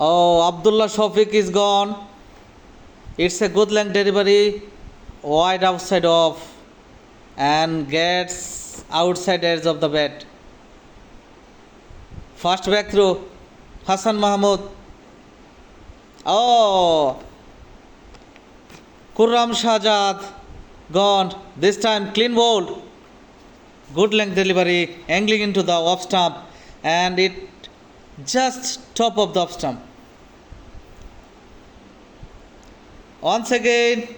Oh, Abdullah Shafiq is gone. It's a good length delivery, wide outside off, and gets outside edge of the bat. Fast back through Hassan Mahmood. Oh, Kurram Shahjad gone. This time clean bowled. Good length delivery, angling into the off stump, and it just top of the off stump. Once again,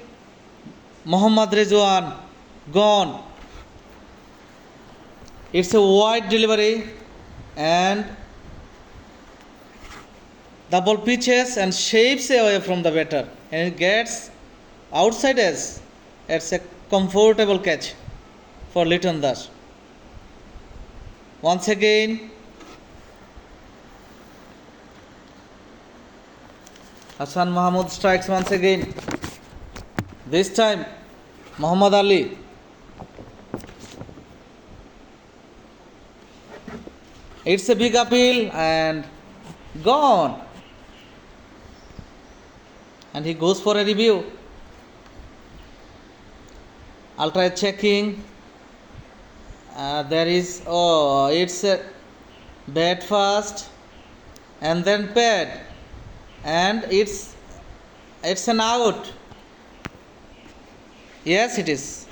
Mohammad Rizwan gone. It's a wide delivery, and the ball pitches and shapes away from the batter, and it gets outside edge. It's a comfortable catch for Liton Das. Once again, Hassan Mahmood strikes once again. This time, Muhammad Ali. It's a big appeal and gone. And he goes for a review. I'll try checking. It's a bat first and then pad, and it's an out. Yes, it is.